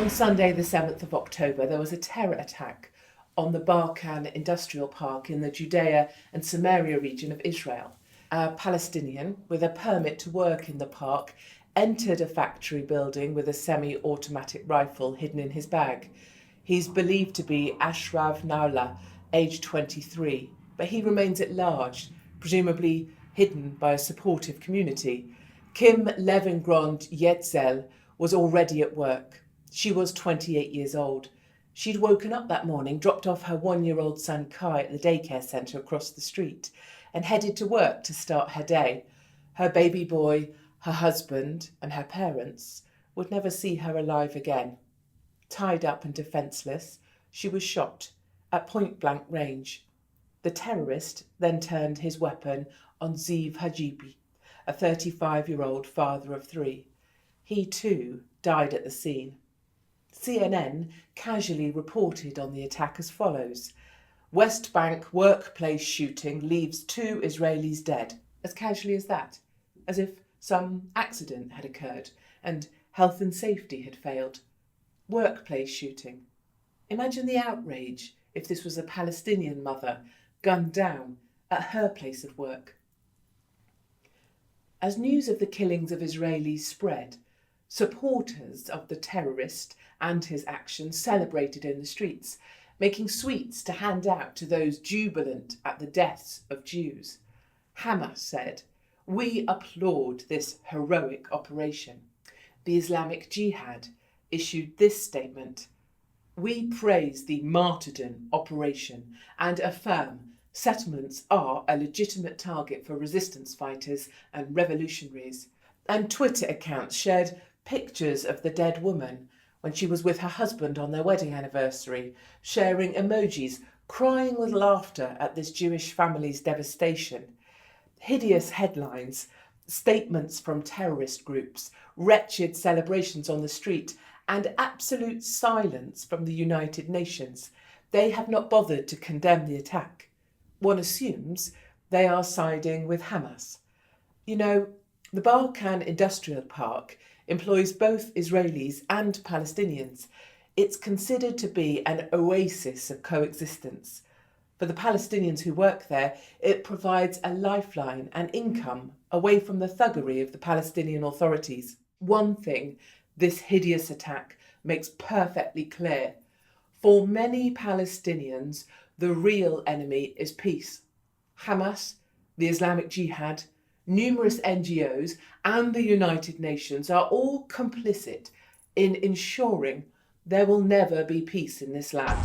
On Sunday, the 7th of October, there was a terror attack on the Barkan Industrial Park in the Judea and Samaria region of Israel. A Palestinian with a permit to work in the park entered a factory building with a semi-automatic rifle hidden in his bag. He's believed to be Ashraf Naula, aged 23, but he remains at large, presumably hidden by a supportive community. Kim Levengrond Yetzel was already at work. She was 28 years old. She'd woken up that morning, dropped off her 1-year-old son Kai at the daycare centre across the street, and headed to work to start her day. Her baby boy, her husband, and her parents would never see her alive again. Tied up and defenceless, she was shot at point-blank range. The terrorist then turned his weapon on Ziv Hajibi, a 35-year-old father of 3. He too died at the scene. CNN casually reported on the attack as follows: West Bank workplace shooting leaves 2 Israelis dead. As casually as that, as if some accident had occurred and health and safety had failed. Workplace shooting. Imagine the outrage if this was a Palestinian mother gunned down at her place of work. As news of the killings of Israelis spread, supporters of the terrorist and his actions celebrated in the streets, making sweets to hand out to those jubilant at the deaths of Jews. Hamas said, "We applaud this heroic operation." The Islamic Jihad issued this statement: "We praise the martyrdom operation and affirm settlements are a legitimate target for resistance fighters and revolutionaries." And Twitter accounts shared pictures of the dead woman when she was with her husband on their wedding anniversary, sharing emojis, crying with laughter at this Jewish family's devastation. Hideous headlines, statements from terrorist groups, wretched celebrations on the street, and absolute silence from the United Nations. They have not bothered to condemn the attack. One assumes they are siding with Hamas. You know, the Barkan Industrial Park employs both Israelis and Palestinians. It's considered to be an oasis of coexistence. For the Palestinians who work there, it provides a lifeline and income away from the thuggery of the Palestinian authorities. One thing this hideous attack makes perfectly clear: for many Palestinians, the real enemy is peace. Hamas, the Islamic Jihad, numerous NGOs and the United Nations are all complicit in ensuring there will never be peace in this land.